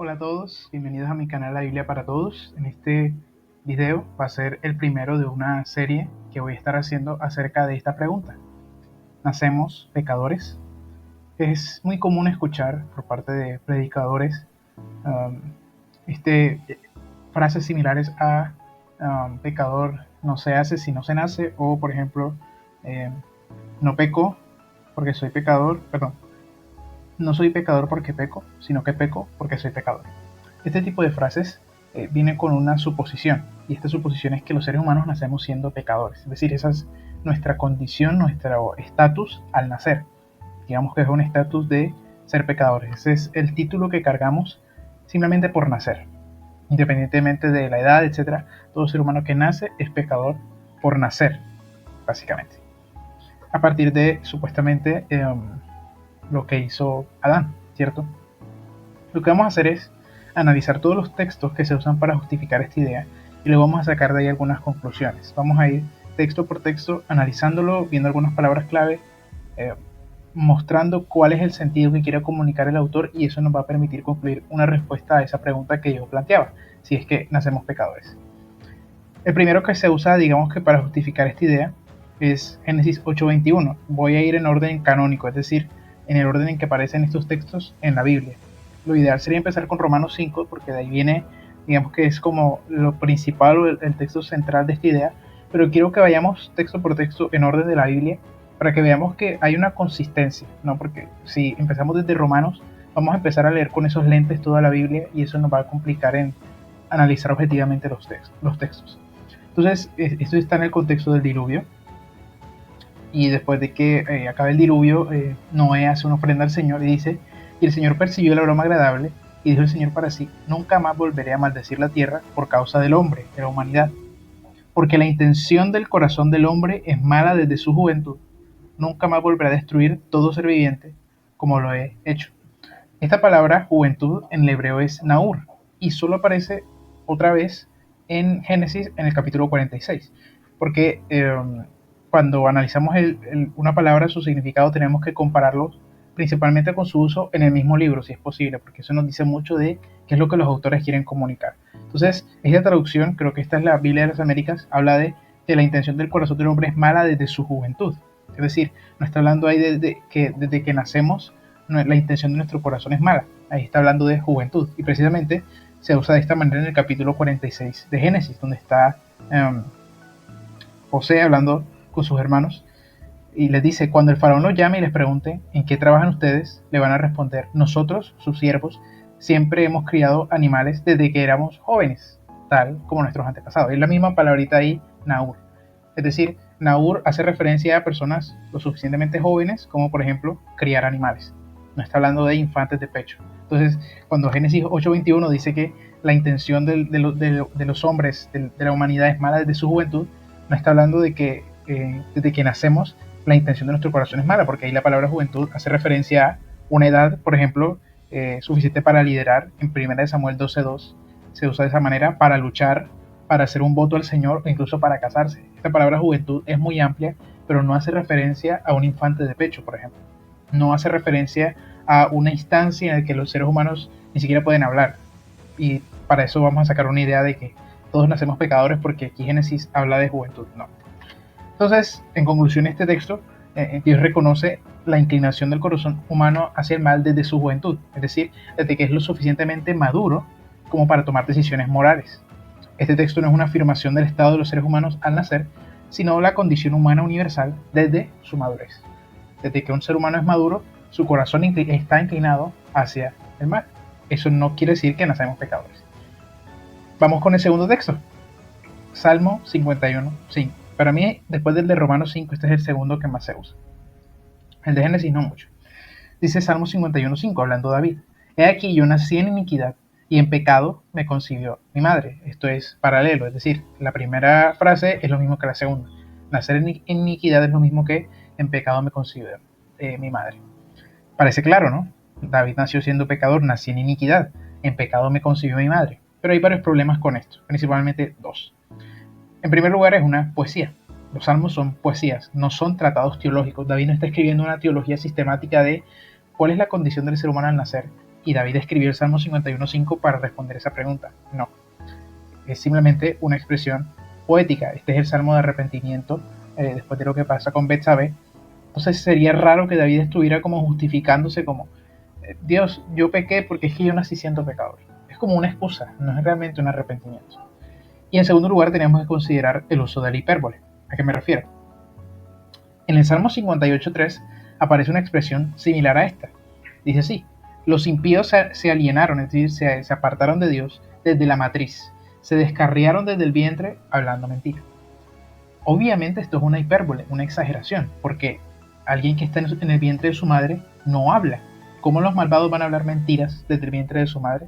Hola a todos, bienvenidos a mi canal La Biblia para Todos. En este video va a ser el primero de una serie que voy a estar haciendo acerca de esta pregunta. ¿Nacemos pecadores? Es muy común escuchar por parte de predicadores um, este, frases similares a pecador no se hace si no se nace, o por ejemplo, eh, no peco porque soy pecador, perdón, no soy pecador porque peco, sino que peco porque soy pecador. Este tipo de frases vienen con una suposición, y esta suposición es que los seres humanos nacemos siendo pecadores, es decir, esa es nuestra condición, nuestro estatus al nacer. Digamos que es un estatus de ser pecadores, ese es el título que cargamos simplemente por nacer, independientemente de la edad, etc. Todo ser humano que nace es pecador por nacer, básicamente, a partir de supuestamente lo que hizo Adán, ¿cierto? Lo que vamos a hacer es analizar todos los textos que se usan para justificar esta idea y luego vamos a sacar de ahí algunas conclusiones. Vamos a ir texto por texto analizándolo, viendo algunas palabras clave, mostrando cuál es el sentido que quiere comunicar el autor, y eso nos va a permitir concluir una respuesta a esa pregunta que yo planteaba, si es que nacemos pecadores. El primero que se usa, digamos que para justificar esta idea, es Génesis 8:21. Voy a ir en orden canónico, es decir, en el orden en que aparecen estos textos en la Biblia. Lo ideal sería empezar con Romanos 5, porque de ahí viene, digamos que es como lo principal o el texto central de esta idea, pero quiero que vayamos texto por texto en orden de la Biblia para que veamos que hay una consistencia, ¿no? Porque si empezamos desde Romanos, vamos a empezar a leer con esos lentes toda la Biblia y eso nos va a complicar en analizar objetivamente los textos. Entonces, esto está en el contexto del diluvio, y después de que acabe el diluvio, Noé hace una ofrenda al Señor y dice: y el Señor percibió el aroma agradable, y dijo el Señor para sí: nunca más volveré a maldecir la tierra por causa del hombre, de la humanidad, porque la intención del corazón del hombre es mala desde su juventud. Nunca más volveré a destruir todo ser viviente como lo he hecho. Esta palabra juventud en el hebreo es naur, y solo aparece otra vez en Génesis en el capítulo 46, porque cuando analizamos una palabra, su significado, tenemos que compararlo principalmente con su uso en el mismo libro, si es posible, porque eso nos dice mucho de qué es lo que los autores quieren comunicar. Entonces, esta traducción, creo que esta es la Biblia de las Américas, habla de que la intención del corazón del hombre es mala desde su juventud. Es decir, no está hablando ahí desde que nacemos, la intención de nuestro corazón es mala. Ahí está hablando de juventud, y precisamente se usa de esta manera en el capítulo 46 de Génesis, donde está José hablando con sus hermanos y les dice: cuando el faraón los llame y les pregunte en qué trabajan ustedes, le van a responder: nosotros, sus siervos, siempre hemos criado animales desde que éramos jóvenes, tal como nuestros antepasados. Es la misma palabrita ahí, naur. Es decir, naur hace referencia a personas lo suficientemente jóvenes como, por ejemplo, criar animales. No está hablando de infantes de pecho. Entonces, cuando Génesis 8:21 dice que la intención de los hombres, de la humanidad, es mala desde su juventud, no está hablando de que desde que nacemos la intención de nuestro corazón es mala, porque ahí la palabra juventud hace referencia a una edad, por ejemplo, suficiente para liderar. En 1 Samuel 12:2 se usa de esa manera para luchar, para hacer un voto al Señor o incluso para casarse. Esta palabra juventud es muy amplia, pero no hace referencia a un infante de pecho, por ejemplo. No hace referencia a una instancia en la que los seres humanos ni siquiera pueden hablar. Y para eso vamos a sacar una idea de que todos nacemos pecadores, porque aquí Génesis habla de juventud. No. Entonces, en conclusión, este texto, Dios reconoce la inclinación del corazón humano hacia el mal desde su juventud, es decir, desde que es lo suficientemente maduro como para tomar decisiones morales. Este texto no es una afirmación del estado de los seres humanos al nacer, sino la condición humana universal desde su madurez. Desde que un ser humano es maduro, su corazón está inclinado hacia el mal. Eso no quiere decir que nacemos pecadores. Vamos con el segundo texto, Salmo 51:5. Para mí, después del de Romanos 5, este es el segundo que más se usa. El de Génesis no mucho. Dice Salmo 51:5, hablando David: he aquí, yo nací en iniquidad, y en pecado me concibió mi madre. Esto es paralelo, es decir, la primera frase es lo mismo que la segunda. Nacer en iniquidad es lo mismo que en pecado me concibió mi madre. Parece claro, ¿no? David nació siendo pecador, nací en iniquidad, en pecado me concibió mi madre. Pero hay varios problemas con esto, principalmente dos. En primer lugar, es una poesía. Los salmos son poesías, no son tratados teológicos. David no está escribiendo una teología sistemática de cuál es la condición del ser humano al nacer y David escribió el Salmo 51.5 para responder esa pregunta. No, es simplemente una expresión poética. Este es el Salmo de arrepentimiento después de lo que pasa con Betsabé. Entonces sería raro que David estuviera como justificándose como Dios, yo pequé porque es que yo nací siendo pecador. Es como una excusa, no es realmente un arrepentimiento. Y en segundo lugar tenemos que considerar el uso de la hipérbole. ¿A qué me refiero? En el Salmo 58.3 aparece una expresión similar a esta. Dice así: los impíos se alienaron, es decir, se apartaron de Dios desde la matriz, se descarriaron desde el vientre hablando mentira. Obviamente esto es una hipérbole, una exageración, porque alguien que está en el vientre de su madre no habla. ¿Cómo los malvados van a hablar mentiras desde el vientre de su madre?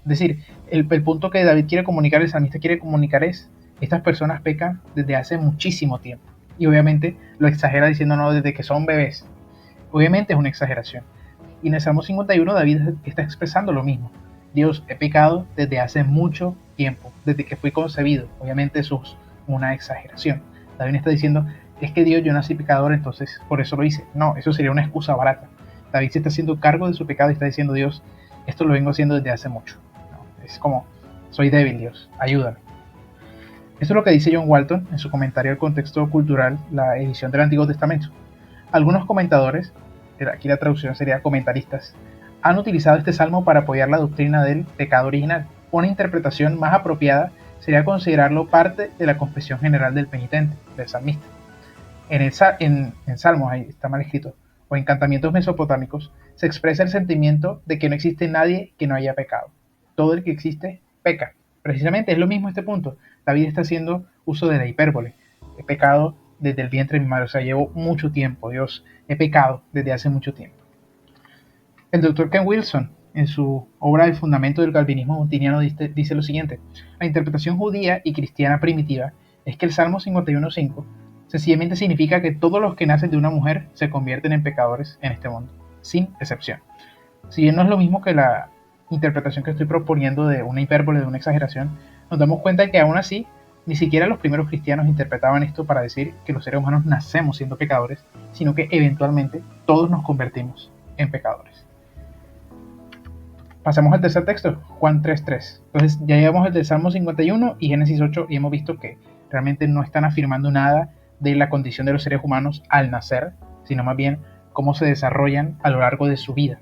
Es decir, el punto que David quiere comunicar, el salmista quiere comunicar es: estas personas pecan desde hace muchísimo tiempo. Y obviamente lo exagera diciendo no, desde que son bebés. Obviamente es una exageración. Y en el Salmo 51 David está expresando lo mismo. Dios, he pecado desde hace mucho tiempo, desde que fui concebido. Obviamente eso es una exageración. David está diciendo, es que Dios, yo nací pecador, entonces por eso lo hice. No, eso sería una excusa barata. David se está haciendo cargo de su pecado y está diciendo, Dios, esto lo vengo haciendo desde hace mucho. No, es como, soy débil, Dios, ayúdame. Esto es lo que dice John Walton en su comentario al contexto cultural, la edición del Antiguo Testamento. Algunos comentadores, aquí la traducción sería comentaristas, han utilizado este salmo para apoyar la doctrina del pecado original. Una interpretación más apropiada sería considerarlo parte de la confesión general del penitente, del salmista. En salmos, ahí está mal escrito, o en cantamientos mesopotámicos, se expresa el sentimiento de que no existe nadie que no haya pecado. Todo el que existe peca. Precisamente es lo mismo este punto. David está haciendo uso de la hipérbole. He pecado desde el vientre de mi madre, o sea, llevo mucho tiempo, Dios, he pecado desde hace mucho tiempo. El Dr. Ken Wilson, en su obra El fundamento del calvinismo agustiniano, dice lo siguiente: la interpretación judía y cristiana primitiva es que el Salmo 51.5 sencillamente significa que todos los que nacen de una mujer se convierten en pecadores en este mundo, sin excepción. Si bien no es lo mismo que la interpretación que estoy proponiendo de una hipérbole, de una exageración, nos damos cuenta que aún así ni siquiera los primeros cristianos interpretaban esto para decir que los seres humanos nacemos siendo pecadores, sino que eventualmente todos nos convertimos en pecadores. Pasamos al tercer texto, Juan 3.3. Entonces ya llevamos el Salmo 51 y Génesis 8 y hemos visto que realmente no están afirmando nada de la condición de los seres humanos al nacer, sino más bien cómo se desarrollan a lo largo de su vida,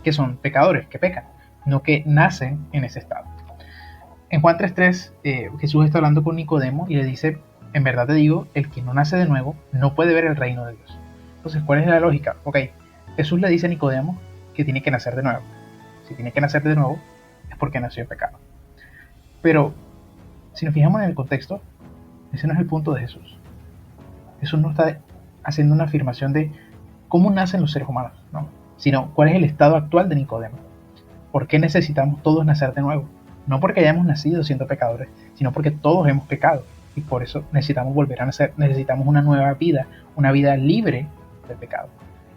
que son pecadores, que pecan, no que nacen en ese estado. En Juan 3.3, Jesús está hablando con Nicodemo y le dice, en verdad te digo, el que no nace de nuevo no puede ver el reino de Dios. Entonces, ¿cuál es la lógica? Ok, Jesús le dice a Nicodemo que tiene que nacer de nuevo. Si tiene que nacer de nuevo, es porque nació en pecado. Pero, si nos fijamos en el contexto, ese no es el punto de Jesús. Jesús no está haciendo una afirmación de cómo nacen los seres humanos, no, sino cuál es el estado actual de Nicodemo. ¿Por qué necesitamos todos nacer de nuevo? No porque hayamos nacido siendo pecadores, sino porque todos hemos pecado y por eso necesitamos volver a nacer, necesitamos una nueva vida, una vida libre del pecado.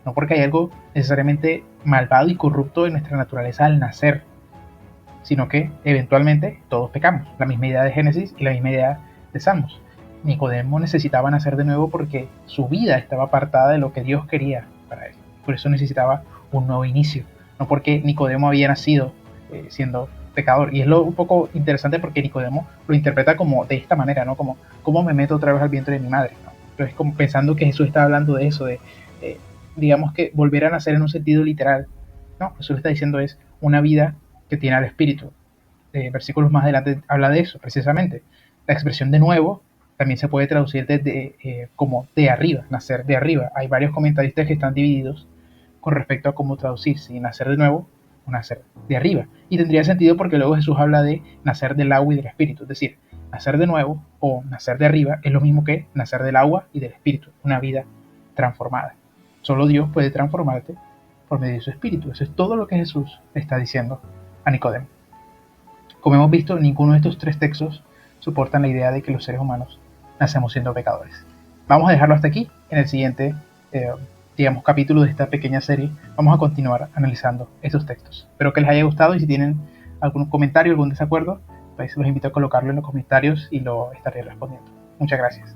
No porque hay algo necesariamente malvado y corrupto en nuestra naturaleza al nacer, sino que eventualmente todos pecamos. La misma idea de Génesis y la misma idea de Salmos. Nicodemo necesitaba nacer de nuevo porque su vida estaba apartada de lo que Dios quería para él. Por eso necesitaba un nuevo inicio, no porque Nicodemo había nacido siendo pecador. Y es un poco interesante porque Nicodemo lo interpreta como de esta manera, ¿no? Como, ¿cómo me meto otra vez al vientre de mi madre? ¿No? Entonces, como pensando que Jesús está hablando de eso, de, digamos que volver a nacer en un sentido literal. No, Jesús está diciendo es una vida que tiene al Espíritu. Versículos más adelante habla de eso, precisamente. La expresión de nuevo también se puede traducir desde, como de arriba, nacer de arriba. Hay varios comentaristas que están divididos con respecto a cómo traducir, si nacer de nuevo o nacer de arriba. Y tendría sentido porque luego Jesús habla de nacer del agua y del espíritu. Es decir, nacer de nuevo o nacer de arriba es lo mismo que nacer del agua y del espíritu, una vida transformada. Solo Dios puede transformarte por medio de su espíritu. Eso es todo lo que Jesús está diciendo a Nicodemo. Como hemos visto, ninguno de estos tres textos soportan la idea de que los seres humanos nacemos siendo pecadores. Vamos a dejarlo hasta aquí. En el siguiente capítulo de esta pequeña serie vamos a continuar analizando estos textos. Espero que les haya gustado y si tienen algún comentario, algún desacuerdo, pues los invito a colocarlo en los comentarios y lo estaré respondiendo. Muchas gracias.